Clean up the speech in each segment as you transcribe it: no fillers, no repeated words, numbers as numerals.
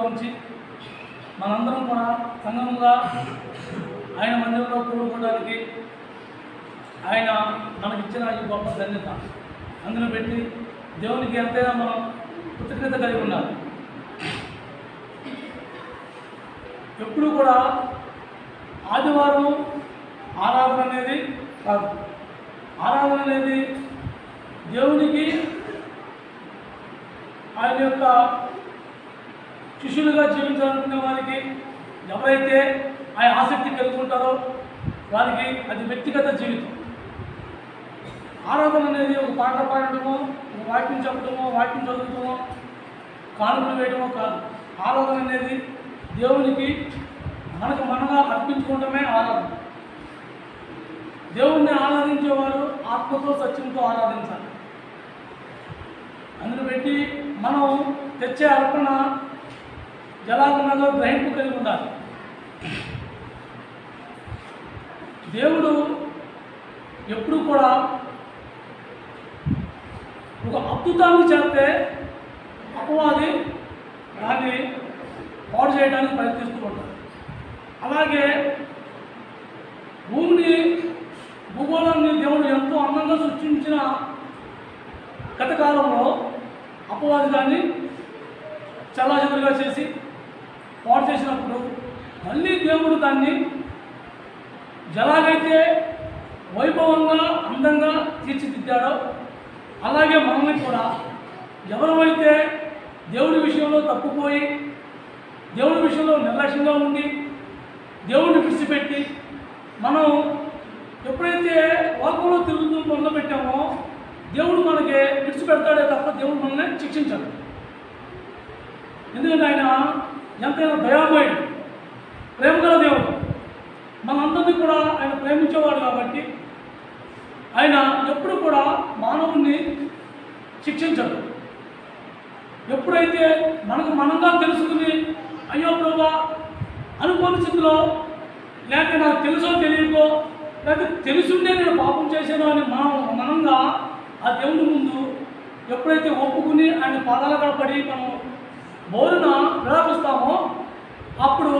ఉంచి మనందరం కూడా సంఘముగా ఆయన మందిరంలో కూడుకోవడానికి ఆయన మనకిచ్చిన ఈ గొప్ప ధన్యత అందులో పెట్టి దేవునికి ఎంతైనా మనం కృతజ్ఞత కలిగి ఉండాలి. ఎప్పుడు కూడా ఆదివారం ఆరాధన అనేది కాదు. ఆరాధన అనేది దేవునికి ఆయన యొక్క శిష్యులుగా జీవించాలనుకునే వారికి ఎవరైతే ఆయన ఆసక్తి కలిగి ఉంటారో వారికి అది వ్యక్తిగత జీవితం. ఆరాధన అనేది ఒక పాట పాడటమో, ఒక వాక్యం చెప్పడమో, వాక్యం చదువుతామో, కానుకలు వేయడమో కాదు. ఆరాధన అనేది దేవునికి మనకు మనగా అర్పించుకోవడమే ఆరాధన. దేవుణ్ణి ఆరాధించేవారు ఆత్మతో సత్యంతో ఆరాధించాలి. అందును పెట్టి మనం తెచ్చే అర్పణ ఎలాగున్నదో గ్రహింపు కలిగి ఉండాలి. దేవుడు ఎప్పుడు కూడా ఒక అద్భుతాన్ని చేస్తే అపవాది దాన్ని పాడు చేయడానికి ప్రయత్నిస్తూ ఉంటారు. అలాగే భూగోళాన్ని దేవుడు ఎంతో అందంగా సృష్టించిన గత కాలంలో అపవాది దాన్ని చల్లాచెదురుగా చేసి పాడు చేసినప్పుడు మళ్ళీ దేవుడు దాన్ని ఎలాగైతే వైభవంగా అందంగా తీర్చిదిద్దాడో అలాగే మనల్ని కూడా ఎవరైతే దేవుడి విషయంలో తప్పుపోయి దేవుడి విషయంలో నిర్లక్ష్యంగా ఉండి దేవుడిని విడిచిపెట్టి మనం ఎప్పుడైతే లోకంలో తిరుగుతూ మొదలుపెట్టామో దేవుడు మనకి విడిచిపెడతాడే తప్ప దేవుడు మనల్ని శిక్షించాడు. ఎందుకంటే ఆయన ఎంతైనా దయామయుడు, ప్రేమగల దేవుడు, మనందరినీ కూడా ఆయన ప్రేమించేవాడు కాబట్టి ఆయన ఎప్పుడు కూడా మానవుణ్ణి శిక్షించడు. ఎప్పుడైతే మనకు మనంగా తెలుసుకుని అయ్యో ప్రభా అనుకోని స్థితిలో లేక నాకు తెలుసో తెలియకో లేకపోతే తెలుసుండే నేను పాపం చేశాను అని మనంగా ఆ దేవుని ముందు ఎప్పుడైతే ఒప్పుకుని ఆయన పాదాల పడి మనం బోరున విలాపిస్తామో అప్పుడు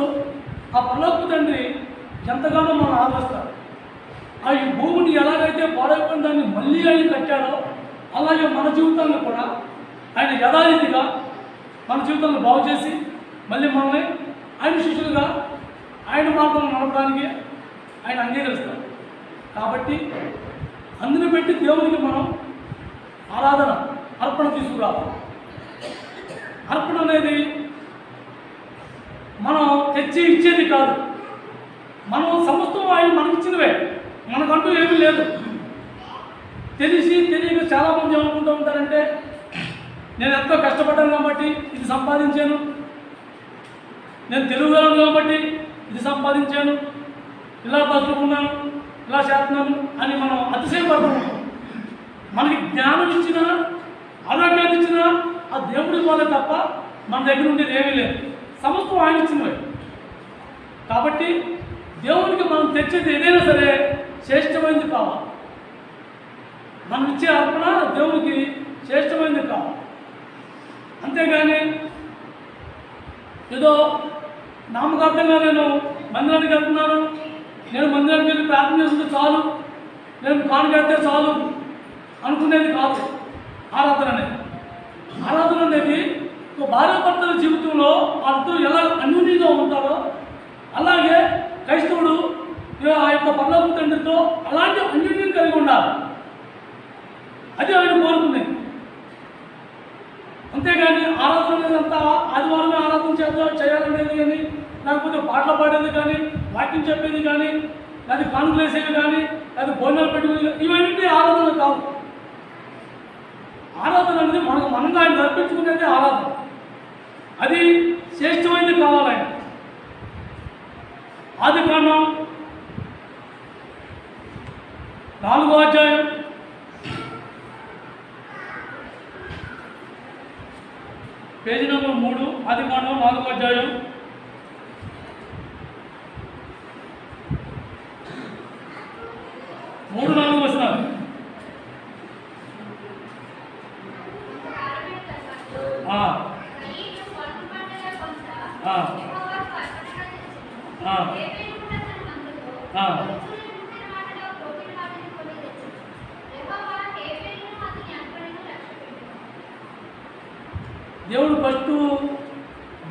ఆ పరలోకపు తండ్రి ఎంతగానో మనం ఆలోచిస్తారు. ఆ ఈ భూమిని ఎలాగైతే పాడైపోయిన దాన్ని మళ్ళీ ఆయన కట్టాడో అలాగే మన జీవితాన్ని కూడా ఆయన యథారీతిగా మన జీవితాన్ని బాగు చేసి మళ్ళీ మనల్ని ఆయన శిష్యులుగా ఆయన మార్గంలో నడపడానికి ఆయన అంగీకరిస్తారు. కాబట్టి అందుని పెట్టి దేవునికి మనం ఆరాధన అర్పణ తీసుకురావాలి. అర్పణ అనేది మనం తెచ్చి ఇచ్చేది కాదు. మనం సమస్తం ఆయన మనకిచ్చినవే, మనకంటూ ఏమీ లేదు. తెలిసి తెలియక చాలామంది ఏమనుకుంటూ ఉంటారంటే నేను ఎంతో కష్టపడ్డాను కాబట్టి ఇది సంపాదించాను, నేను తెలుగుగలను కాబట్టి ఇది సంపాదించాను, ఇలా బతుకున్నాను, ఇలా చేస్తున్నాను అని మనం అతిశయపడుతున్నాం. మనకి జ్ఞానం ఇచ్చిన ఆరోగ్యాన్ని ఇచ్చిన ఆ దేవుడి వల్ల తప్ప మన దగ్గర ఉండేది ఏమీ లేదు. సమస్తం ఆయన ఇచ్చినవే. కాబట్టి దేవునికి మనం తెచ్చేది ఏదైనా సరే శ్రేష్టమైనది కావాలి. మనం ఇచ్చే అర్పణ దేవునికి శ్రేష్టమైనది కావాలి. అంతేగాని ఏదో నామకార్థంగా నేను మందిరానికి వెళ్తున్నాను, నేను మందిరానికి వెళ్ళి ప్రార్థన చేస్తుంటే చాలు, నేను కానుకెళ్తే చాలు అనుకునేది కాదు ఆరాధన అనేది. ఆరాధన అనేది ఒక భార్యాభర్తల జీవితంలో వాళ్ళిద్దరూ ఎలా అన్యోన్యంగా ఉంటారో అలాగే క్రైస్తవుడు ఆ యొక్క పరలోక తండ్రితో అలాంటి అన్యోన్యం కలిగి ఉండాలి. అది ఆయన కోరుకునేది. అంతేగాని ఆరాధన అనేదంతా ఆదివారమే ఆరాధన చేయాలనేది కానీ లేకపోతే పాటలు పాడేది కానీ వాక్యం చెప్పేది కానీ లేదా కానుకలు వేసేది కానీ లేదా భోజనాలు పెట్టుకునేది ఇవన్నీ ఆరాధన కాదు. ఆరాధన అనేది మనకు మనంగా ఆయన అర్పించుకునేది ఆరాధన. అది శ్రేష్టమైనది కావాలి. ఆయన ఆదికాండం 4వ అధ్యాయం పేజీ నెంబర్ 3, ఆదికాండం 4వ అధ్యాయం 3-4 వచనాలు. ఆ, ఆ, ఆ. దేవుడు ఫస్ట్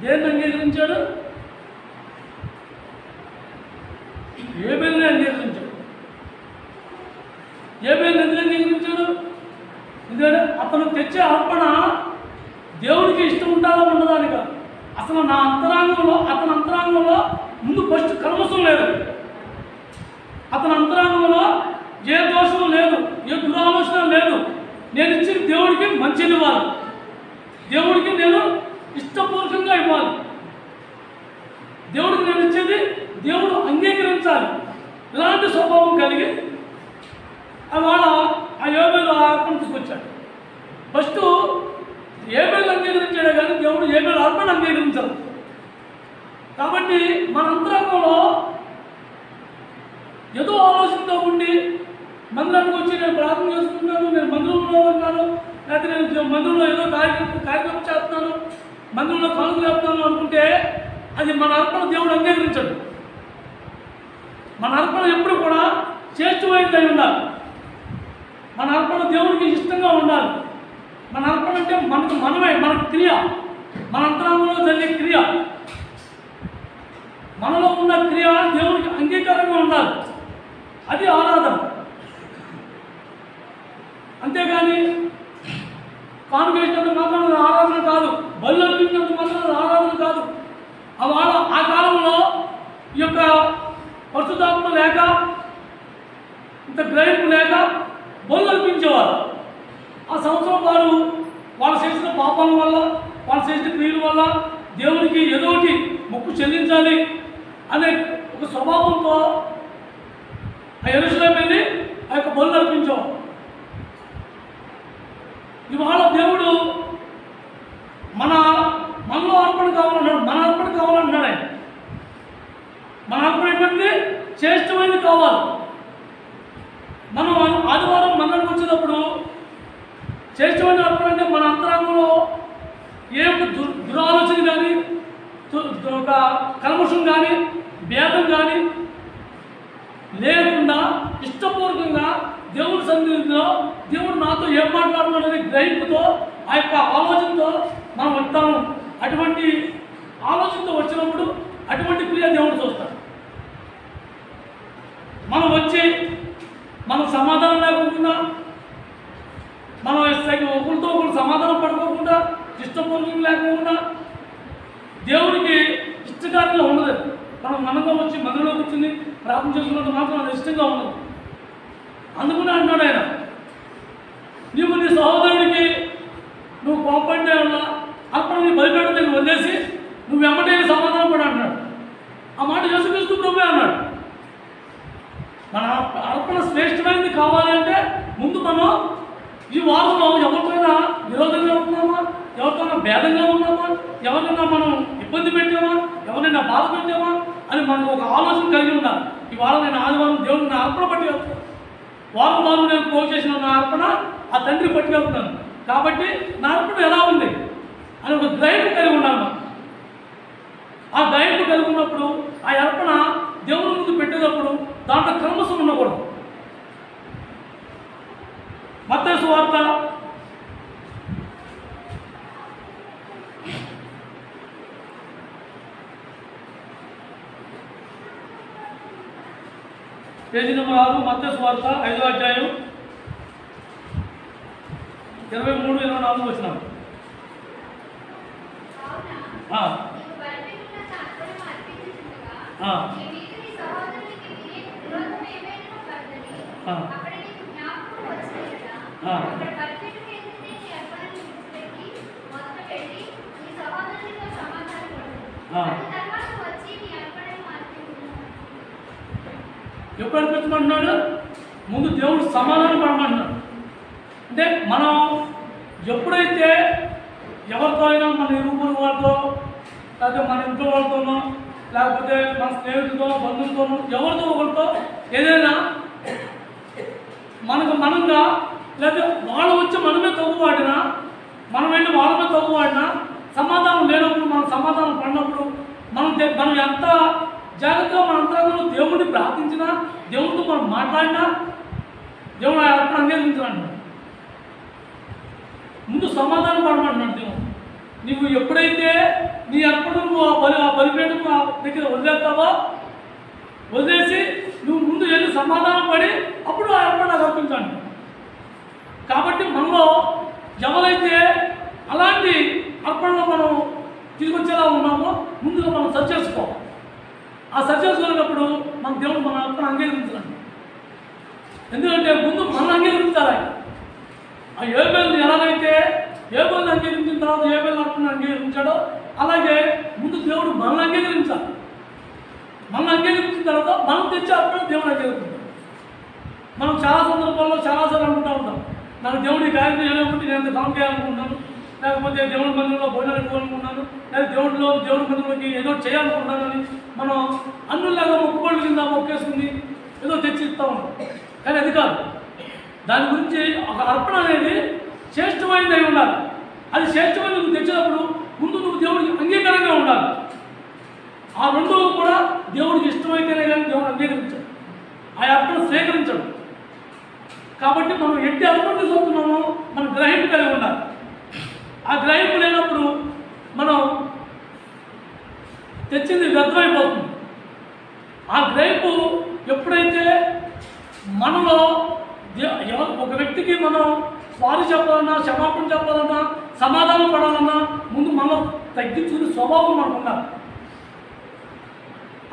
దేన్ని అంగీకరించాడు? హేబెలుని అంగీకరించాడు. హేబెలుని ఎందుకు అంగీకరించాడు? ఎందుకంటే అతను తెచ్చే అర్పణ దేవుడికి ఇష్టం ఉండాలా ఉండదాని కాదు. అసలు నా అంతరంగంలో అతని అంతరంగంలో ముందు ఫస్ట్ కల్మషం లేదు. అతని అంతరంగంలో ఏ దోషం లేదు, ఏ దురాలోచన లేదు. నేను ఇచ్చిన దేవుడికి మంచిది ఇవ్వాలి, దేవుడికి నేను ఇష్టపూర్వకంగా ఇవ్వాలి, దేవుడికి నేను ఇచ్చేది దేవుడు అంగీకరించాలి. ఇలాంటి స్వభావం కలిగి వాళ్ళ ఆ హేబెలు అర్పణ తీసుకొచ్చాడు. ఫస్ట్ హేబెలు అంగీకరించాడే కానీ దేవుడు హేబెలు అర్పణ అంగీకరించాడు. కాబట్టి మన అంతరంగంలో ఏదో ఆలోచనతో ఉండి మందిరానికి వచ్చి నేను ప్రార్థన చేసుకుంటున్నాను, నేను మందిరంలో ఉన్నాను, లేకపోతే నేను మందిరంలో ఏదో కార్యక్రమం చేస్తున్నాను, మందిరంలో పనులు చేస్తున్నాను అనుకుంటే అది మన అర్పణ దేవుడు అంగీకరించాడు. మన అర్పణ ఎప్పుడు కూడా శ్రేష్టమైనది అయి ఉండాలి. మన అర్పణ దేవుడికి ఇష్టంగా ఉండాలి. మన అర్పణ అంటే మనమే, మన క్రియ, మన అంతరంగంలో జరిగే క్రియ, మనలో ఉన్న క్రియ దేవుడికి అంగీకారంగా ఉండాలి. అది ఆరాధన. అంతేగాని కానుకేసినంత మాత్రం ఆరాధన కాదు, బలు అర్పించినంత మాత్రం ఆరాధన కాదు. ఆ కాలంలో ఈ యొక్క పరిశుద్ధాత్మ లేక, ఇంత గ్రహింపు లేక బలు అర్పించేవారు. ఆ సంవత్సరం వారు వాళ్ళు చేసిన పాపాల వల్ల, వాళ్ళు చేసిన క్రియల వల్ల దేవునికి ఏదో ఒకటి మొక్కు చెల్లించాలి అనే ఒక స్వభావంతో ఆ యెరూషలేము వెళ్ళి ఆ యొక్క బలు అర్పించేవారు. ఇవాళ దేవుడు మనలో అర్పణ కావాలన్నాడు, మన అర్పణ కావాలన్నాడు. ఆయన మన అర్పణ ఎటువంటి శ్రేష్టమైనది కావాలి. మనం ఆదివారం మందిరానికి వచ్చేటప్పుడు శ్రేష్టమైన అర్పణ అంటే మన అంతరంగంలో ఏ ఒక దురాలోచన కానీ, ఒక కల్మషం కానీ, భేదం కానీ లేకుండా ఇష్టపూర్వకంగా దేవుడి సన్నిధిలో దేవుడు నాతో ఏం మాట్లాడుతున్నాడనే గ్రహింపుతో, ఆ యొక్క ఆలోచనతో మనం వస్తాము. అటువంటి ఆలోచనతో వచ్చినప్పుడు అటువంటి క్రియ దేవుడు చూస్తాడు. మనం వచ్చి మనం సమాధానం లేకుండా, మనం ఒకరితో ఒకరు సమాధానం పడుకోకుండా, ఇష్టపూర్వకం లేకుండా, దేవుడికి ఇష్టకారంగా ఉండదు. మనం మనంగా వచ్చి మందిరంలో కూర్చుని ప్రార్థన చేసుకున్నంత మాత్రం అది ఇష్టంగా ఉండదు. అందుకనే అంటున్నాడు ఆయన, నీవు నీ సహోదరుడికి నువ్వు కోపడితే వల్ల అప్పుడు నీ బలిపేట దగ్గర వదిలేసి నువ్వు వెంబడే సమాధానం పడి అంటున్నాడు. ఆ మాట యేసుక్రీస్తు ప్రభువే అన్నాడు. మన అర్పణ శ్రేష్టమైనది కావాలి అంటే ముందు మనం ఈ వారంలో ఎవరితోనైనా విరోధంగా ఉంటున్నామా, ఎవరితోనైనా భేదంగా ఉన్నామా, ఎవరినైనా మనం ఇబ్బంది పెట్టామా, ఎవరైనా బాధ పెట్టామా అని మనకు ఒక ఆలోచన కలిగి ఉండాలి. ఇవాళ నేను ఆదివారం దేవుడిని నా అర్పణ పట్టి వెళ్తాను, వారం నేను పోగు చేసిన నా అర్పణ ఆ తండ్రి పట్టి వెళ్తున్నాను. కాబట్టి నా అర్పణ ఎలా ఉంది అని ఒక గ్రహింపు కలిగి ఉండాలి. మనం ఆ గ్రహింపు కలిగి ఉన్నప్పుడు ఆ అర్పణ దేవుని ముందు పెట్టేటప్పుడు దాంట్లో కల్మషం ఉండకూడదు. మత్తయి సువార్త 6 మత్తయి సువార్త 5వ అధ్యాయం 23-24 వచనాలు. ఎప్పుడు అనిపించమంటున్నాడు? ముందు దేవుడు సమాధానం పడమంటున్నాడు. అంటే మనం ఎప్పుడైతే ఎవరితో అయినా మన ఇరుగు వాళ్ళతో, లేకపోతే మన ఇంట్లో వాళ్ళతోనో, లేకపోతే మన స్నేహితులతో, బంధువులతోనో, ఎవరితో ఒకరితో ఏదైనా మనకు మనంగా, లేకపోతే వాళ్ళు వచ్చి మనమే తగ్గువాడినా, మనం వెళ్ళి వాళ్ళ మీద తగ్గువాడినా, సమాధానం లేనప్పుడు, మనం సమాధానం పడినప్పుడు మనం ఎంత జాగ్రత్తగా మన అంతరంగంలో దేవుడిని ప్రార్థించినా, దేవుడితో మనం మాట్లాడినా దేవుడు ఆ అర్పణ అంగీకరించాలంటున్నాడు. ముందు సమాధానం పడమంటున్నాడు దేవుడు. నువ్వు ఎప్పుడైతే నీ అర్పణ నువ్వు ఆ బలిపీఠం దగ్గర వదిలేస్తావో, వదిలేసి నువ్వు ముందు వెళ్ళి సమాధానం పడి అప్పుడు ఆ అర్పణ అర్పించాను. కాబట్టి మనలో ఎవరైతే అలాంటి అర్పణలో మనం తీసుకొచ్చేలా ఉన్నామో ముందుగా మనం సరి చేసుకోవాలి. ఆ సరి చేసుకునేటప్పుడు మన దేవుడు మన అర్పణ అంగీకరించాలండి. ఎందుకంటే ముందు మనం అంగీకరించాలి. ఆ ఏబేలుని ఎలాగైతే ఏబేలుని అంగీకరించిన తర్వాత ఏబేలు అర్పణ అంగీకరించాడో అలాగే ముందు దేవుడు మనల్ని అంగీకరించాలి. మనల్ని అంగీకరించిన తర్వాత మనం తెచ్చే అర్పణ దేవుడు అంగీకరించాలి. మనం చాలా సందర్భాల్లో చాలాసార్లు అనుకుంటూ ఉంటాం, నాకు దేవుడి కార్యం చేయాలనుకుంటే నేను ఎంత కామ్ చేయాలనుకుంటున్నాను, లేకపోతే దేవుడి మందిరంలో భోజనాలు ఇవ్వాలనుకున్నాను, లేదా దేవుడి మందిరంలోకి ఏదో చేయాలనుకుంటున్నానని మనం అన్నులాగా మొక్కుబడులు కింద మొక్కేసుకుని ఏదో తెచ్చి ఇస్తూ ఉంటాం. కానీ అది కాదు. దాని గురించి ఒక అర్పణ అనేది శ్రేష్టమైనది అయి ఉండాలి. అది శ్రేష్టమైనది నువ్వు తెచ్చినప్పుడు ముందు నువ్వు దేవుడికి అంగీకారంగా ఉండాలి. ఆ రెండు కూడా దేవుడికి ఇష్టమైతేనే కానీ దేవుడు అంగీకరించాడు, ఆ అర్పణ స్వీకరించడు. కాబట్టి మనం ఎట్టి అర్పణ తీసుకుంటున్నామో మనం గ్రహింపు కలిగి ఉండాలి. ఆ గ్రహింపు లేనప్పుడు మనం తెచ్చింది వ్యర్థమైపోతుంది. ఆ గ్రహింపు ఎప్పుడైతే మనలో ఒక వ్యక్తికి మనం సారీ చెప్పాలన్నా, క్షమాపణ చెప్పాలన్నా, సమాధానం పడాలన్నా ముందు మనం తగ్గించుకునే స్వభావం మనకు ఉండాలి.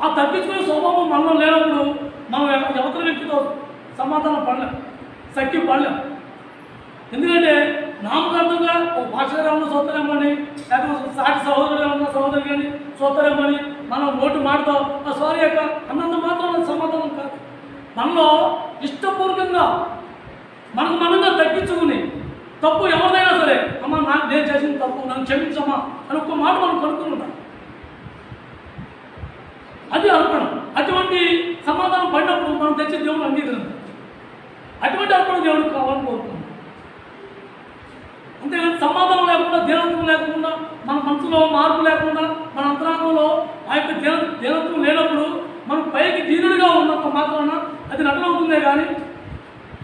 ఆ తగ్గించుకునే స్వభావం మనలో లేనప్పుడు మనం అవతల వ్యక్తితో సమాధానం పడలేం, సఖ్యం పడలేం. ఎందుకంటే నామకార్థంగా ఒక భాషగా ఉన్న సోదరేమని, లేకపోతే సాటి సహోదరుగా ఉన్న సహోదరి కానీ సోదరేమని మనం నోటి మాటతో ఆ సారీ యొక్క అన్నంత మాత్రం సమాధానం కాదు. మనలో ఇష్టపూర్వకంగా మనకు మనంగా తగ్గించుకుని తప్పు ఎవరిదైనా సరే, అమ్మ నాకు నేను చేసిన తప్పు నన్ను క్షమించమ్మా అని ఒక్క మాట మనం కనుక్కుని ఉంటాం. అది అర్పణ. అటువంటి సమాధానం పడినప్పుడు మనం తెచ్చి దేవుడు అంగీకరించాం. అటువంటి అర్పణ దేవుడికి కావాలని కోరుకుంటున్నాం. అంతేగాని సమాధానం లేకుండా, దీనత్వం లేకుండా, మన మనసులో మార్పు లేకుండా, మన అంతరాంగంలో ఆ యొక్క దీనత్వం లేనప్పుడు మనం పైకి దీనుడిగా ఉన్నంత మాత్రాన అది నటన అవుతుందే కానీ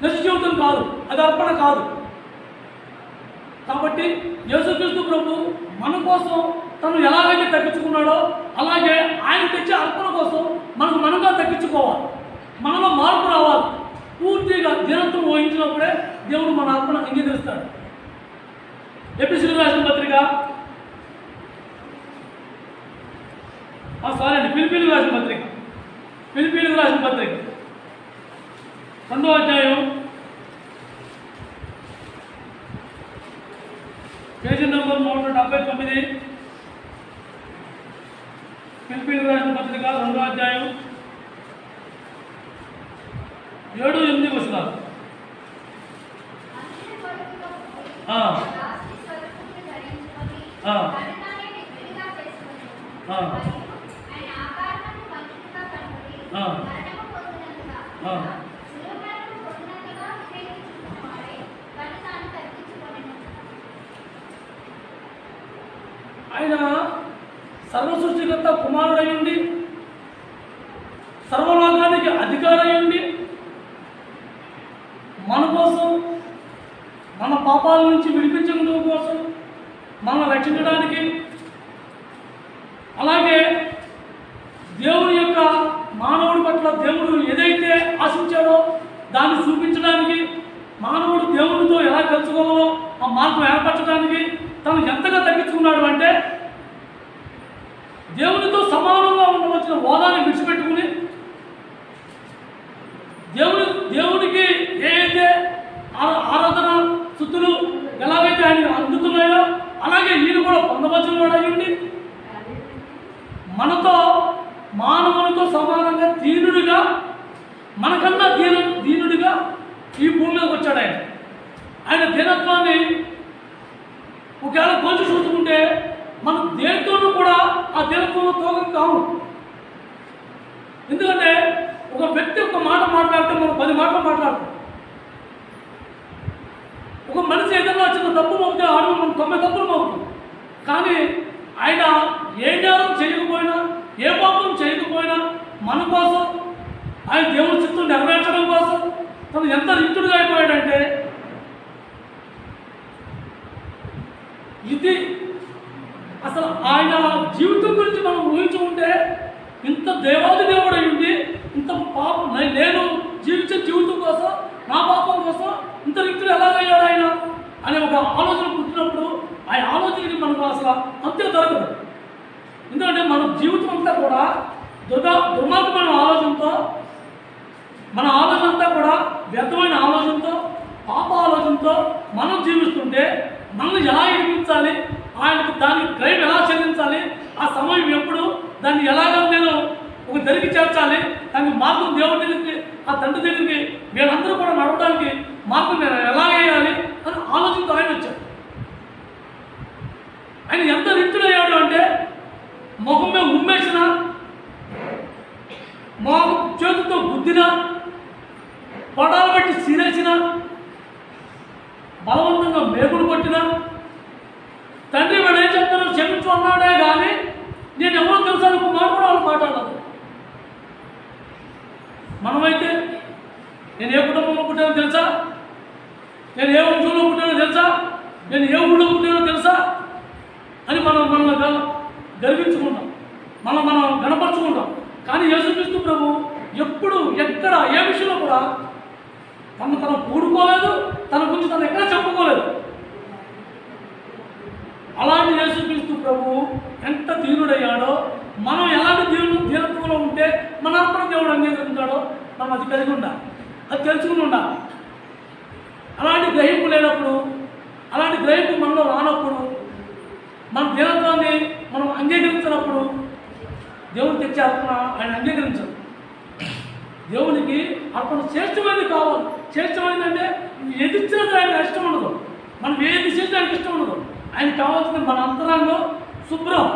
నిజ జీవితం కాదు, అది అర్పణ కాదు. కాబట్టి యేసుక్రీస్తు ప్రభు మన కోసం తను ఎలాగైతే తగ్గించుకున్నాడో అలాగే ఆయన తెచ్చే అర్పణ కోసం మనగా తగ్గించుకోవాలి. మనలో మార్పు రావాలి. పూర్తిగా దీనత్వం వహించినప్పుడే దేవుడు మన అర్పణ అంగీకరిస్తాడు. ఎఫెసీయులకు రాసిన పత్రిక ఫిలిప్పీయులకు రాసిన పత్రిక 2వ అధ్యాయం పేజీ నెంబర్ 379. ఫిలిప్పీయులకు రాసిన పత్రిక 2వ అధ్యాయం 7-8 వచనాలు. ఆయన సర్వ సృష్టికర్త కుమారుడయ్యండి, సర్వలోకానికి అధికారయ్యండి, మన కోసం, మన పాపాల నుంచి విడిపించడం కోసం, మనల్ని రక్షించడానికి, అలాగే దేవుని యొక్క మానవుడి పట్ల దేవుడు ఏదైతే ఆశించాడో దాన్ని చూపించడానికి, మానవుడు దేవునితో ఎలా కలుసుకోవాలో ఆ మార్గం ఏర్పరచడానికి తను ఎంతగా తగ్గించుకున్నాడు అంటే దేవునితో సమానంగా ఉండవలసిన హోదాన్ని విడిచిపెట్టుకుని దేవునికి ఏదైతే ఆరాధన స్థుతులు ఎలాగైతే ఆయన అందుతున్నాయో అలాగే ఈయన కూడా పొందవలసిన వాడు అయ్యండి మనతో మానవునితో సమానంగా దీనుడిగా, మనకన్నా దీనుడిగా ఈ భూమి మీదకి వచ్చాడు. ఆయన దీనత్వాన్ని ఒకవేళ కొంచెం చూసుకుంటే మనం దేంతోనూ కూడా ఆ దీనత్వంలో తోగం కావు. ఎందుకంటే ఒక వ్యక్తి ఒక మాట మాట్లాడితే మనం 10 మాటలు మాట్లాడతాం. ఒక మనిషి ఏదైనా చిన్న తప్పు మోపితే ఆడు మనం 90 తప్పులు మోపుతాం. కానీ ఆయన ఏ నేరం చేయకపోయినా, మన కోసం, ఆయన దేవుని చిత్తం నెరవేర్చడం కోసం తను ఎంత రిక్తుడిగా అయిపోయాడంటే, ఇది అసలు ఆయన జీవితం గురించి మనం ఊహించుకుంటే ఇంత దేవాది దేవుడు అయ్యింది, ఇంత పాపం నేను జీవించే జీవితం కోసం, నా పాపం కోసం ఇంత రిక్తుడు ఎలాగయ్యాడు ఆయన అనే ఒక ఆలోచన పుట్టినప్పుడు ఆ ఆలోచనకి మనకు అసలు అంతే దొరకదు. ఎందుకంటే మన జీవితం అంతా కూడా దుర్మార్గమైన ఆలోచనతో, మన ఆలోచన అంతా కూడా వ్యర్థమైన ఆలోచనతో, పాప ఆలోచనతో మనం జీవిస్తుంటే మనల్ని ఎలా ఎదిరించాలి, ఆయనకు దానికి క్రైమ్ ఎలా చెల్లించాలి, ఆ సమయం ఎప్పుడు దాన్ని ఎలాగ నేను ఒక దరికి చేర్చాలి, దానికి మార్గం దేవుడి దగ్గరికి, ఆ తండ్రి దగ్గరికి వీళ్ళందరూ కూడా నడవడానికి మార్గం నేను ఎలా వేయాలి అని ఆలోచనతో ఆయన వచ్చాడు. ఆయన ఎంత రిక్తుడయ్యాడు అంటే ముఖం మీద ఉమ్మేసిన, మొహం చేతితో గుద్దిన, పడాలు బట్టి సిరేసిన, బలవంతంగా మేకులు కొట్టిన, తండ్రి వాడు ఏం చెప్తానో క్షమించు అన్నాడే కానీ నేను ఎవరో తెలుసాను ఒక మాట కూడా వాళ్ళు మాట్లాడదు. మనమైతే నేను ఏ కుటుంబంలో పుట్టానో తెలుసా, నేను ఏ వంశంలో పుట్టానో తెలుసా, నేను ఏ ఊళ్ళో పుట్టానో తెలుసా అని మనం గర్వించుకుంటాం, మనం గణపరుచుకుంటాం. కానీ యేసుక్రీస్తు ప్రభు ఎప్పుడు ఎక్కడ ఏ విషయంలో కూడా తను కూడుకోలేదు, తన గురించి తను ఎక్కడ చెప్పుకోలేదు. అలాంటి యేసుక్రీస్తు ప్రభు ఎంత దీనుడయ్యాడో, మనం ఎలాంటి దీనత్వంలో ఉంటే మన అర్పణ దేవుడు అంగీకరించాడో మనం అది కలిగి ఉండాలి, అది తెలుసుకుని ఉండాలి. అలాంటి గ్రహింపు లేనప్పుడు, అలాంటి గ్రహింపు మనలో రానప్పుడు, మన దీనత్వాన్ని మనం అంగీకరించినప్పుడు దేవుడు తెచ్చే అర్పణ ఆయన అంగీకరించడు. దేవునికి అర్పణ శ్రేష్టమైనది కావాలి. శ్రేష్టమైనది అంటే ఎదిచ్చినది ఆయన ఇష్టం ఉండదు, మనం ఏది చేస్తే ఆయనకి ఇష్టం ఉండదు. ఆయన కావాల్సింది మన అంతరాంగం శుభ్రం,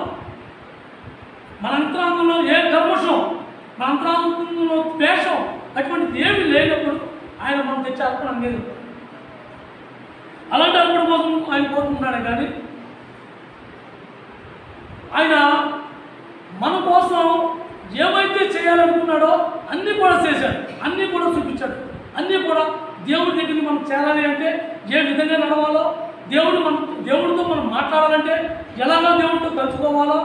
మన అంతరాంగంలో ఏ కర్మషం, మన అంతరాంగంలో ద్వేషం అటువంటిది ఏమీ లేనప్పుడు ఆయన మనం తెచ్చే అర్పణ అంగీకరించాడు. అలాంటి అర్పణ కోసం ఆయన కోరుకుంటున్నాడే కానీ ఆయన మన కోసం ఏమైతే చేయాలనుకున్నాడో అన్నీ కూడా చేశాడు, అన్నీ కూడా చూపించాడు, అన్నీ కూడా దేవుడి దగ్గరికి మనం చేరాలి అంటే ఏ విధంగా నడవాలో, దేవుడితో మనం మాట్లాడాలంటే ఎలాగో దేవుడితో కలుసుకోవాలో,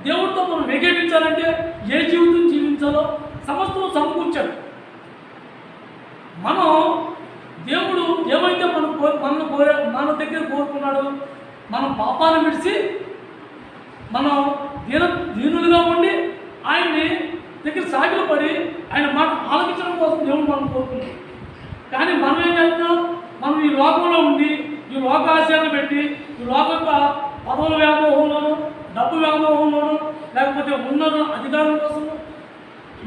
దేవుడితో మనం ఏకీపించాలంటే ఏ జీవితం జీవించాలో సమస్తం సమకూర్చాడు. మనం దేవుడు ఏమైతే మన దగ్గర కోరుకున్నాడో, మనం పాపాన్ని విడిచి మనం దీనులుగా ఉండి ఆయన్ని దగ్గర సాగిలు పడి ఆయన మాట ఆలకించడం కోసం దేవుడు మనం కోరుకున్నాం. కానీ మనం ఏం చేస్తున్నాం, మనం ఈ లోకంలో ఉండి ఈ లోక ఆశయాన్ని పెట్టి ఈ లోక పదవుల వ్యామోహంలోనూ, డబ్బు వ్యామోహంలోనూ, లేకపోతే ఉన్నత అధికారం కోసము,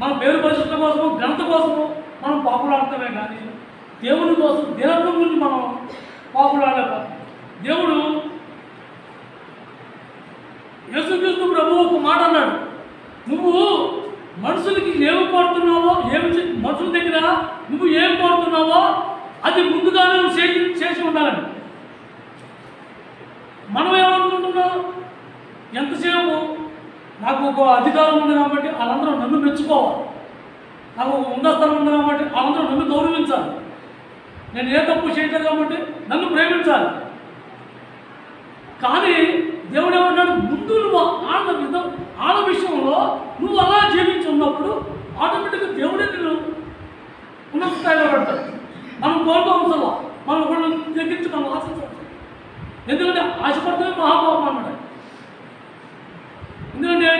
మన పేరు పరిస్థితుల కోసము, ఘనత కోసము మనం పాపులాడతామే కానీ దేవుని కోసం దీనత్వం గురించి మనం పాపులాడలేకపోతాం. దేవుడు యేసుక్రీస్తు ప్రభు ఒక మాట అన్నాడు, నువ్వు మనుషులకి ఏమి కోరుతున్నావో, మనుషుల దగ్గర నువ్వు ఏం కోరుతున్నావో అది ముందుగానే నువ్వు చేసి ఉండాలని. మనం ఏమనుకుంటున్నాం, ఎంతసేపు నాకు ఒక అధికారం ఉంది కాబట్టి వాళ్ళందరూ నన్ను మెచ్చుకోవాలి, నాకు ఒక ఉన్నతస్థలం ఉంది కాబట్టి వాళ్ళందరూ నన్ను గౌరవించాలి, నేను ఏ తప్పు చేయలేదు కాబట్టి నన్ను ప్రేమించాలి. కానీ దేవుడు ఏమన్నాడు, ముందు నువ్వు ఆళ్ళ విషయంలో నువ్వు అలా జీవించి ఉన్నప్పుడు ఆటోమేటిక్గా దేవుడే నేను ఉన్నత స్థాయిలో పెడతాడు. మనం కోరుకోవసలా, మనం ఒకళ్ళ దగ్గరించి మనం ఆశించాలి. ఎందుకంటే ఆశపడతామే మహాపాపం అన్నాడు. ఎందుకంటే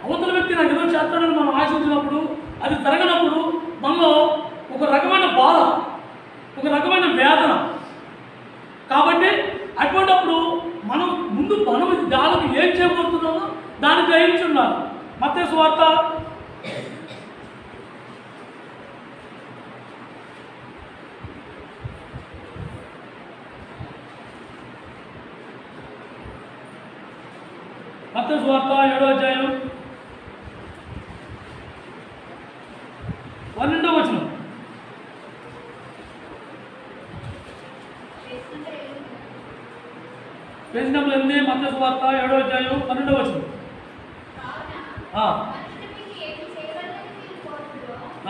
అవతల వ్యక్తి నాకు ఏదో చేస్తాడని మనం ఆశించినప్పుడు అది జరగనప్పుడు మనలో ఒక రకమైన బాధ, ఒక రకమైన వేదన. కాబట్టి అటువంటిప్పుడు మనం ముందు దానికి ఏం చేయబోతున్నామో దాన్ని గ్రహించి ఉండాలి. మత్తయి సువార్త 7వ అధ్యాయం 12వ వచనం. పేజీ నెంబర్ 8, మత్తయి సువార్త 7వ అధ్యాయం 12వ వచనం.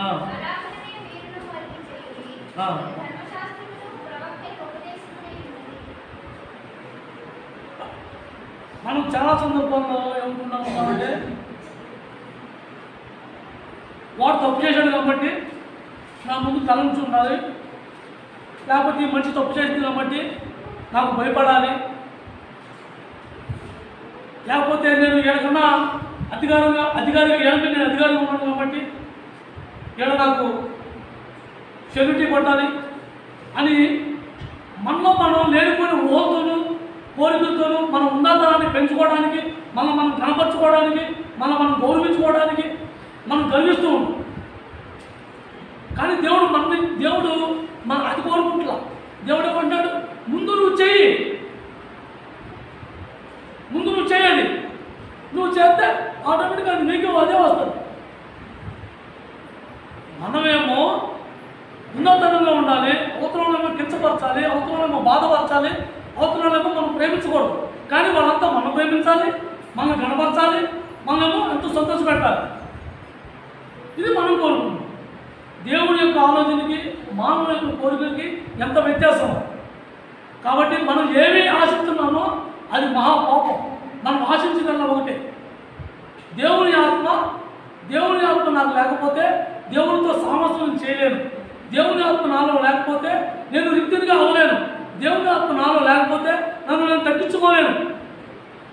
ఆ, అలాగనే మీరును వారికి చేయుడి. ఆ. ధర్మశాస్త్రమును ప్రవక్తల ఉపదేశమునై ఉన్నది. మనం చాలా సందర్భాల్లో ఏమనుకున్నాం అంటే వాడు తప్పు చేశాడు కాబట్టి నా ముందు తలంచి ఉండాలి, లేకపోతే ఈ మనిషి తప్పు చేసింది కాబట్టి నాకు భయపడాలి, లేకపోతే నేను ఏడకన్నా అధికారిగా ఏడంటే నేను అధికారిగా ఉన్నాను కాబట్టి ఏడ నాకు షెల్యూటీ కొట్టాలి అని మనలో మనం లేనిపోయిన ఊహలతోనూ కోరికలతోనూ మన ఉన్నతాన్ని పెంచుకోవడానికి, మనం కనపరచుకోవడానికి, మనం గౌరవించుకోవడానికి మనం గర్విస్తూ ఉంటాం. కానీ దేవుడు మన అది కోరుకుంటున్నా. దేవుడు ఏమంటాడు, ముందు నువ్వు చేయాలి, నువ్వు చేస్తే ఆటోమేటిక్గా అది నీకు అదే వస్తుంది. మనమేమో ఉన్నతంగా ఉండాలి, అవతలంలో కించపరచాలి, అవతలంలో బాధపరచాలి, అవతలంలో మనం ప్రేమించకూడదు. కానీ వాళ్ళంతా మనం ప్రేమించాలి, మనం కనపరచాలి, మనమేమో ఎంతో సంతోషపెట్టాలి. ఇది మనం కోరుకుంటాం. దేవుడి యొక్క ఆలోచనకి మానవుల యొక్క కోరికలకి ఎంత వ్యత్యాసం. కాబట్టి మనం ఏమి ఆశిస్తున్నామో అది మహాపాపం. మనం ఆశించగల ఒకటే దేవుని ఆత్మ నాకు లేకపోతే దేవునితో సామస్యం చేయలేను. దేవుని ఆత్మ నాలో లేకపోతే నేను రిక్తిగా అవ్వలేను. దేవుని ఆత్మ నాలో లేకపోతే నన్ను నేను తగ్గించుకోలేను.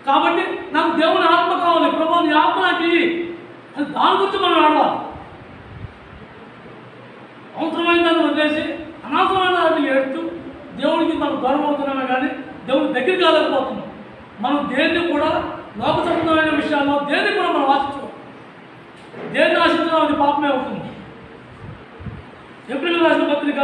కాబట్టి నాకు దేవుని ఆత్మ కావాలి. ప్రభు నీ ఆత్మ నాకు ఇవి అని దాని గురించి మనం ఆడాలి. అవసరమైన దాన్ని వదిలేసి అనవసరమైన దాన్ని ఏడుతూ దేవుడికి మనం దూరం అవుతున్నామే కానీ దేవుడి దగ్గరికి కాలేకపోతున్నాం. మనం దేన్ని కూడా లోక సంబంధమైన విషయాల్లో దేన్ని కూడా మనం ఆశించుకోం. దేన్ని ఆశించడం అది పాపమే అవుతుంది. ఏప్రిల్ రాసిన పత్రిక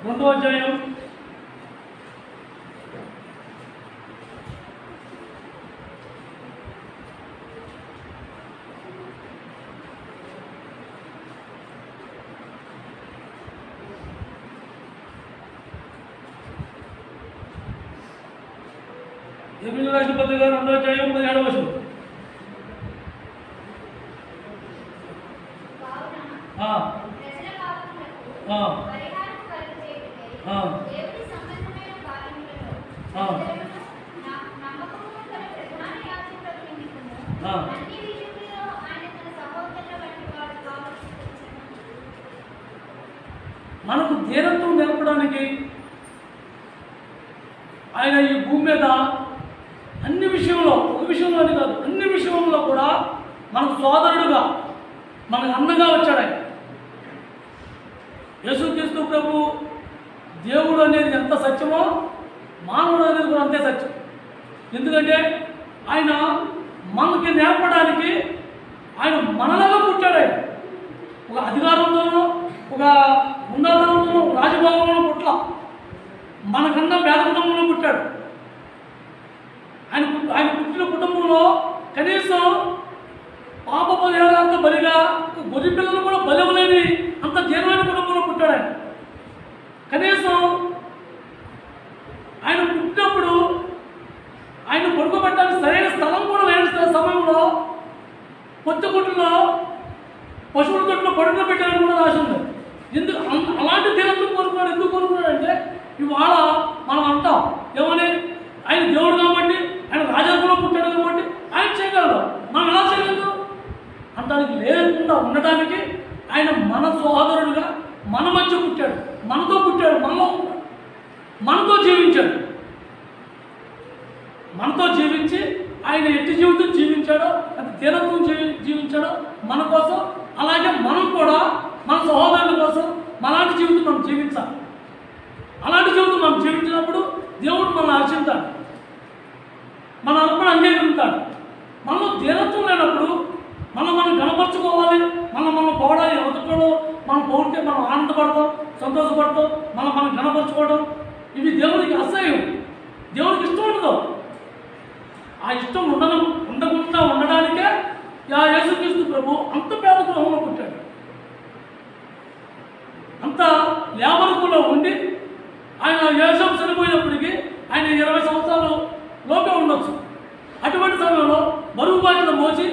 2వ అధ్యాయం 17వ వచనం. మనకు ధీరత్వం నేర్పడానికి ఆయన ఈ భూమి మీద అన్ని విషయంలో, ఒక విషయంలోనే కాదు అన్ని విషయంలో కూడా మనకు సోదరుడుగా, మనకు అన్నగా వచ్చాడు ఆయన. యేసుక్రీస్తు ప్రభు దేవుడు అనేది ఎంత సత్యమో మానవుడు అనేది కూడా అంతే సత్యం. ఎందుకంటే ఆయన మనకి నేర్పడానికి ఆయన మనలాగా పుట్టాడు. ఆయన ఒక అధికారంతోనో, ఒక ఉన్నతంతోనో, రాజభవనంలో పుట్ల, మనకన్నా పేద కుటుంబంలో పుట్టాడు. ఆయన పుట్టిన కుటుంబంలో కనీసం పాపపు దేవత బలిగా గొర్రె పిల్లలు కూడా బలవలేని అంత జీవమైన కుటుంబంలో పుట్టాడు ఆయన. కనీసం ఆయన పుట్టినప్పుడు ఆయన పడుకోబెట్టడానికి సరైన స్థలం కూడా లేని సమయంలో పొత్తుగుట్టులో పశువుల తొట్టులో పడుకుని పెట్టాలని కూడా రాసి ఉంది. ఎందుకు అలాంటి తీరత్వం కోరుకున్నాడు? ఎందుకు కోరుకున్నాడంటే ఇవాళ మనం అంటాం ఏమని, ఆయన దేవుడు కాబట్టి, ఆయన రాజాకులో పుట్టాడు కాబట్టి ఆయన చేయగలడు, మనం ఎలా చేయగలదు అంటానికి లేకుండా ఉండటానికి ఆయన మన సోదరుడుగా మన మధ్య పుట్టాడు, మనతో పుట్టాడు, మనలో ఉంటాడు, మనతో జీవించాడు. మనతో జీవించి ఆయన ఎట్టి జీవితం జీవించాడో, అది తీరత్వం జీవించాడో మన కోసం, అలాగే మనం కూడా మన సహోదరుల కోసం అలాంటి జీవితం మనం జీవించాలి. అలాంటి జీవితం మనం జీవించినప్పుడు దేవుడు మనల్ని హర్షిస్తాడు, మన అర్పణ అంగీకరిస్తాడు. మనలో తీరత్వం లేనప్పుడు మనం కనపరుచుకోవాలి, మనం పోవడాలి. ఎవరితో మనం పోతే మనం ఆనందపడతాం, సంతోషపడతాం, మనం కనపరుచుకోవడం, ఇవి దేవుడికి అసహ్యం, దేవుడికి ఇష్టం ఉండదు. ఆ ఇష్టం ఉండకుండా ఉండడానికే యేసుక్రీస్తు ప్రభు అంత పేద గృహంలో పుట్టాడు. ఐగుప్తులో ఉండి ఆయన యోసేపు చనిపోయినప్పటికీ ఆయన 20 సంవత్సరాలు లోపే ఉండొచ్చు. అటువంటి సమయంలో బరువు బాధ్యత మోసి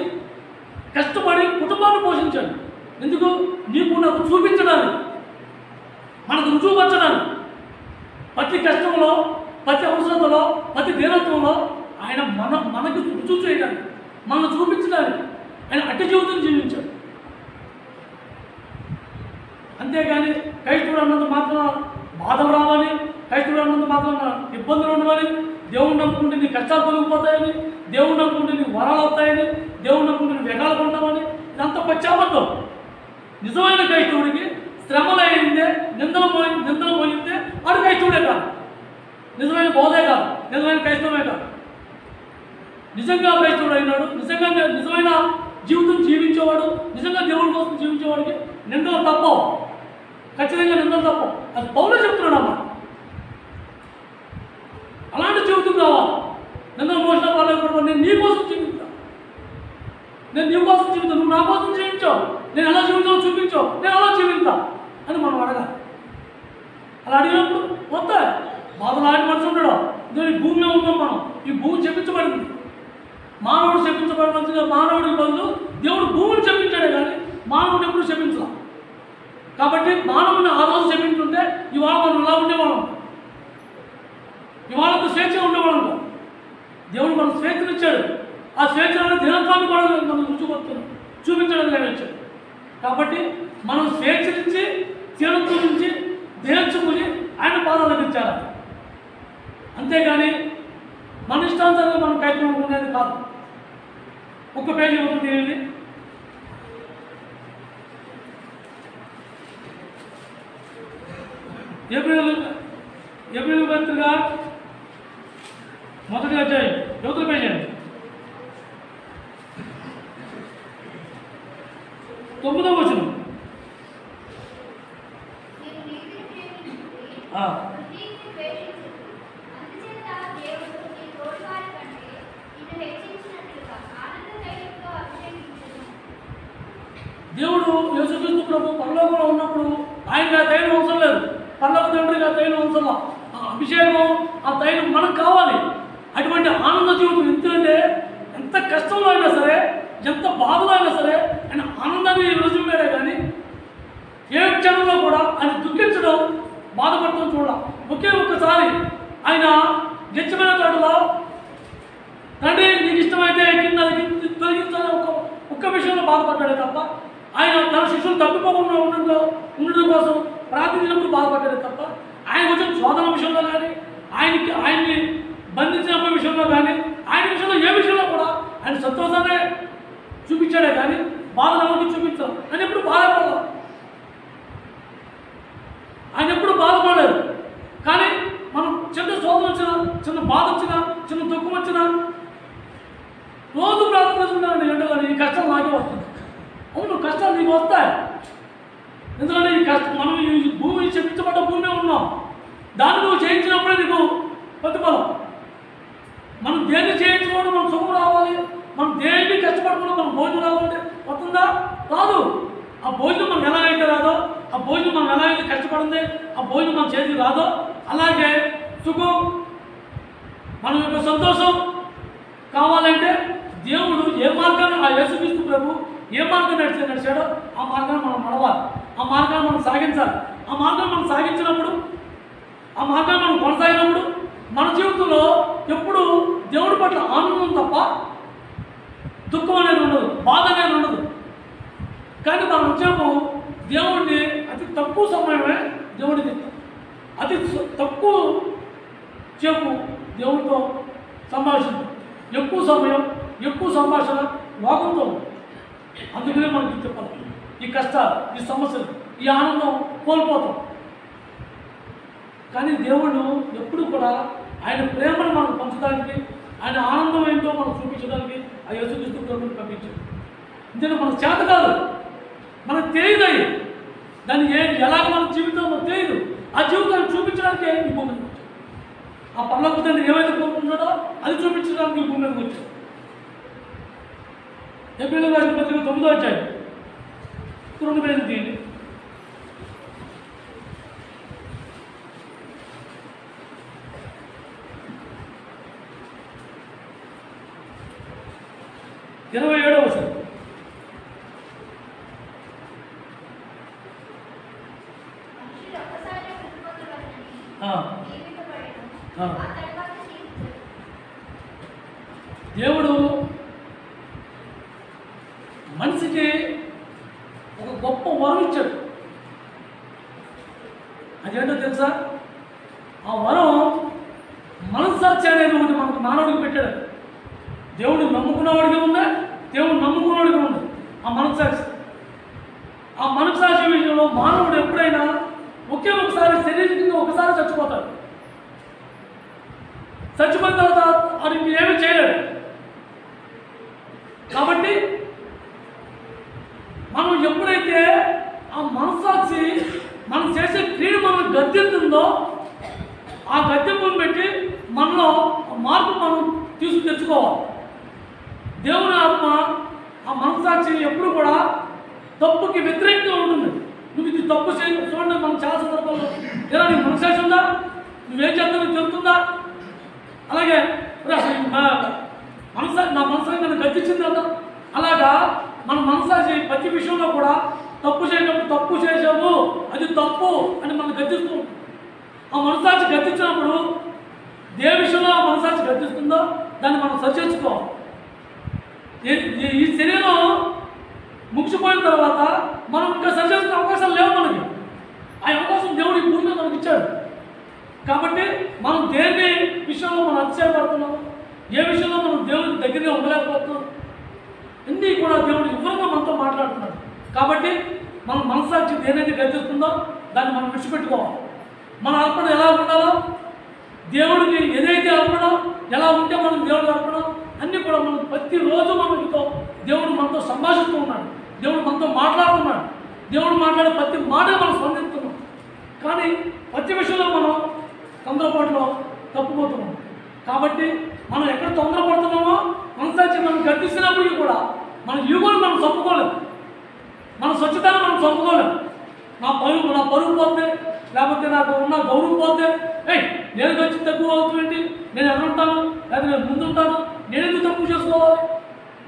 కష్టపడి కుటుంబాన్ని పోషించాడు. ఎందుకు? నీకు నాకు చూపించడానికి, మనకు రుజువుపరచడానికి. ప్రతి కష్టంలో, ప్రతి అవసరతలో, ప్రతి దీనత్వంలో ఆయన మనకి రుజువు చేయడానికి, మనల్ని చూపించడానికి ఆయన అట్టి జీవితం జీవించాడు. అంతేగాని క్రైస్తవుడు అన్నంత మాత్రం బాధలు రావాలి, క్రైస్తవుడు అన్నంత మాత్రం ఇబ్బందులు ఉండవని, దేవుడు నమ్ముకుంటే నీ కష్టాలు తొలగిపోతాయని, దేవుడు నమ్ముకుంటే నీ వరాలు అవుతాయని, దేవుడు నమ్ముకుంటే నీ వెగాలు కొంటామని, ఇదంతా పచ్చాబద్ధం. నిజమైన క్రైస్తవుడికి శ్రమలు అయిందే, నిందలు పోయిందే వాడు క్రైస్తవుడే కాదు, నిజమైన బోధే కాదు, నిజమైన క్రైస్తవమే కాదు. నిజంగా క్రైస్తవుడు అయినాడు, నిజమైన జీవితం జీవించేవాడు, నిజంగా దేవుడి కోసం జీవించేవాడికి నిందలు తప్పవు, ఖచ్చితంగా నిందలు తప్పవు. అది పౌలే చెప్తున్నాడు అన్నమాట. అలాంటి జీవితం కావాలి. నిన్న మోసిన పర్లేదు, నేను నీ కోసం జీవించా, నేను నీ కోసం జీవితాను, నువ్వు నా కోసం జీవించావు, నేను ఎలా జీవితాలో చూపించావు, నేను అలా జీవించా అని మనం అడగాలి. అలా అడిగినప్పుడు వస్తాయి బాధలు. ఆడి మనిషి ఉండడం, ఈ భూమిలో ఉన్నాం మనం, ఈ భూమి చెప్పించబడింది. మానవుడు చెప్పించబడిన మానవుడికి బదులు దేవుడు భూమిని చెప్పించాడే కానీ మానవుడు ఎప్పుడు చెప్పించాల. కాబట్టి మానవుడిని ఆ రోజు చెప్పించుంటే ఇవాళ మనం ఇలా ఉండేవాళ్ళం, ఇవాళ స్వేచ్ఛ ఉండేవాళ్ళం. దేవుడు మనకు స్వేచ్ఛనిచ్చాడు. ఆ స్వేచ్ఛ దినత్వాన్ని కూడా మనం రుచిపడుతున్నాం, చూపించడానికి ఆయన వచ్చాడు. కాబట్టి మనం స్వేచ్ఛనిచ్చి తీరత్వం నుంచి దేర్చుకుని ఆయన పాదాలకు ఇచ్చారు. అంతేగాని మన ఇష్టానుసారంగా మనం ప్రయత్నం ఉండేది కాదు. ఒక్క పేజీ ఒకటి తీయండి. ఏప్రిల్ పత్రిక మొదటి అధ్యాయం యువతల పేజీ 9వ వచనం. దేవుడు యేసుక్రీస్తు ప్రభు పరలోకంలో ఉన్నప్పుడు ఆయనకి ఆ తైలం అవసరం లేదు, పరలోక తండ్రికి ఆ తైలం అవసరం. ఆ అభిషేకం, ఆ తైలం మనకు కావాలి. అటువంటి ఆనంద జీవితం ఎందుకంటే ఎంత కష్టంలో అయినా సరే, ఎంత బాధలో అయినా సరే ఆయన ఆనందాన్ని రుజువుగాడే కానీ ఏ క్షణంలో కూడా ఆయన దుఃఖించడం, బాధపడటం చూడాలి. ఒకే ఒక్కసారి ఆయన గెచ్చమైన చోటలో తండ్రి నీకు ఇష్టమైతే కిందకి తొలగించాలని ఒక్క విషయంలో బాధపడ్డాడే తప్ప, ఆయన తన శిష్యులు తప్పిపోకుండా ఉండడం కోసం ప్రార్థించినప్పుడు బాధపడ్డాడే తప్ప, ఆయన వచ్చిన శోధన విషయంలో కానీ, ఆయన్ని బంధించిన విషయంలో కానీ, ఆయన విషయంలో ఏ విషయంలో కూడా ఆయన సంతోషాన్ని చూపించాడే కానీ బాధను ఎవరికి చూపించాలి. ఆయన ఎప్పుడు బాధపడలేదు, ఆయన ఎప్పుడు బాధపడలేదు. కానీ మనం చిన్న శోధన వచ్చినా, చిన్న బాధ వచ్చినా, చిన్న దుఃఖం వచ్చినా రోజు ప్రార్థిస్తున్నాను. ఏంటో ఈ కష్టం నాకే వస్తుంది. అవును, కష్టాలు నీకు వస్తాయి. ఎందుకంటే ఈ కష్టం మనం ఈ భూమి చెప్పించబడ్డ భూమి ఉన్నాం, దాన్ని నువ్వు చేయించినప్పుడే నీకు ప్రతిఫలం. మనం దేన్ని చేయించుకోవడం మనం సుఖం రావాలి, మనం దేనికి కష్టపడకుండా మనం భోజనం రావాలంటే వస్తుందా? రాదు. ఆ భోజనం మనకు ఎలా అయితే రాదో, ఆ భోజనం మనం ఎలా అయితే కష్టపడింది, ఆ భోజనం మన చేతికి రాదో, అలాగే సుఖం, మన యొక్క సంతోషం కావాలంటే దేవుడు ఏ మార్గాన్ని, ఆ యేసుక్రీస్తు ప్రభు ఏ మార్గం నడిచాడో ఆ మార్గాన్ని మనం నడవాలి, ఆ మార్గాన్ని మనం సాగించాలి. ఆ మార్గాన్ని మనం సాగించినప్పుడు, ఆ మార్గాన్ని మనం కొనసాగినప్పుడు మన జీవితంలో ఎప్పుడు దేవుడి పట్ల ఆనందం తప్ప దుఃఖం అనేది ఉండదు, బాధ అనేది ఉండదు. కానీ మనం వచ్చేపు దేవుడిని అతి తక్కువ సమయమే దేవుడికి, అతి తక్కువ సేపు దేవుడితో సంభాషణ, ఎక్కువ సమయం ఎక్కువ సంభాషణ లోకంతో. అందుకనే మనకి చెప్పాలి ఈ కష్టాలు, ఈ సమస్యలు, ఈ ఆనందం కోల్పోతాం. కానీ దేవుడు ఎప్పుడు కూడా ఆయన ప్రేమను మనకు పంచడానికి, ఆయన ఆనందం ఏంటో మనం చూపించడానికి ఆ యేసుక్రీస్తు ప్రభువుని పంపించాడు. ఎందుకంటే మనకు చేత కాదు, మనకు తెలియదు. దాన్ని ఎలాగ మన జీవితం మనకు తెలియదు. ఆ జీవితాన్ని చూపించడానికి ఈ భూమి మీదకి వచ్చాడు. ఆ పర్లోక తండ్రి ఏమైతే కోరుకుంటున్నాడో అది చూపించడానికి ఈ భూమి మీదకి వచ్చాడు. ఏప్రిల్ రాసిన పత్రిక 9వ అధ్యాయం 2 పేజీలు తీయండి. 27వ వచనం. మనుషుడు ఒక్కసారి మృతి పొందవలెనని ఆ, నియమింపబడెను. ఆ. ఆ తరువాత తీర్పు. దేవుడు మనిషికి ఒక గొప్ప వరం ఇచ్చాడు. అదేంటో తెలుసా? ఆ వరం మనస్సాక్షి అనేది ఒకటి మనకు మానవుడికి పెట్టాడు. దేవుడిని నమ్ముకున్నవాడికి ఉంది, దేవుడు నమ్ముకున్నవాడికి ఉంది ఆ మనస్సాక్షి. ఆ మనస్సాక్షి విషయంలో మానవుడు ఎప్పుడైనా ఒకే ఒకసారి శరీరంగా ఒకసారి చచ్చిపోతాడు. చచ్చిపోయిన తర్వాత వాడికి ఏమీ చేయలేడు. కాబట్టి మనం ఎప్పుడైతే ఆ మనస్సాక్షి మనం చేసే క్రియ మనం గద్దెంతుందో ఆ గద్దెంపును పెట్టి మనలో మార్పు మనం తెచ్చుకోవాలి. దేవుని ఆత్మ ఆ మనస్సాక్షి ఎప్పుడు కూడా తప్పుకి వ్యతిరేకంగా ఉంటుంది. నువ్వు ఇది తప్పు చేయ చూడండి, మనం చాలా సందర్భాల్లో ఏదో నీకు మనస్సాక్షి ఉందా, నువ్వేం చేస్తావు నీకు తెలుస్తుందా? అలాగే మనస్సాక్షి నా మనస్సాక్షి నన్ను గద్దించింది కదా, అలాగా మన మనస్సాక్షి ప్రతి విషయంలో కూడా తప్పు చేయటప్పుడు తప్పు చేసావు అది తప్పు అని మనం గద్దిస్తూ ఉంటాం. ఆ మనస్సాక్షి గద్దించినప్పుడు ఏ విషయంలో ఆ మనస్సాక్షి గద్దిస్తుందో దాన్ని మనం సరిచేసుకోవాలి. ఈ శరీరం ముగిసిపోయిన తర్వాత మనం ఇంకా సరిచేసుకునే అవకాశాలు లేవు మనకి. ఆ అవకాశం దేవుడు ఈ భూమి మీద మనకి ఇచ్చాడు. కాబట్టి మనం దేని విషయంలో మనం అతిశయపడుతున్నాము, ఏ విషయంలో మనం దేవుడి దగ్గరగా ఉండలేకపోతున్నాం, అన్నీ కూడా దేవుడు వివరంగా మనతో మాట్లాడుతున్నాడు. కాబట్టి మన మనస్సాక్షి దేనైతే గద్దిస్తుందో దాన్ని మనం విడిచిపెట్టుకోవాలి. మన అర్పణ ఎలా ఉండాలో, దేవుడికి ఏదైతే అర్పణ ఎలా ఉంటే మనం దేవుడికి అర్పణ అన్నీ కూడా మనం ప్రతిరోజు మనతో దేవుడు మనతో సంభాషిస్తూ ఉన్నాడు. దేవుడు మనతో మాట్లాడుతున్నాడు. దేవుడు మాట్లాడే ప్రతి మాట మనం స్పందిస్తున్నాం. కానీ ప్రతి విషయంలో మనం తొందరపాటులో తప్పుపోతున్నాం. కాబట్టి మనం ఎక్కడ తొందరపడుతున్నామో మనస్సాక్షి మనం గద్దిస్తున్నప్పటికీ కూడా మన యుగోలు మనం చంపుకోలేము, మన స్వచ్ఛతను మనం చంపుకోలేము. నా పరువు పోతే, లేకపోతే నాకు ఉన్న గౌరవం పోతే, నేను వచ్చి తక్కువ అవుతుంది, నేను ఎదురుంటాను లేదా నేను ముందుంటాను, నేనెందుకు తక్కువ చేసుకోవాలి,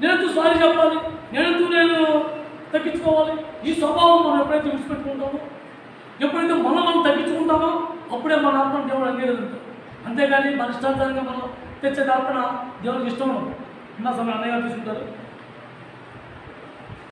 నేనెందుకు సారీ చెప్పాలి, నేను తగ్గించుకోవాలి. ఈ స్వభావం మనం ఎప్పుడైతే విడిచిపెట్టుకుంటామో, ఎప్పుడైతే మనం తగ్గించుకుంటామో అప్పుడే మన అర్పణ దేవుడు అంగీకరిస్తాం. అంతేగాని మన ఇష్టానుసారంగా మనం తెచ్చే అర్పణ దేవుడికి ఇష్టం ఉండదు. ఉన్న సమయం అన్నయ్య తీసుకుంటారు.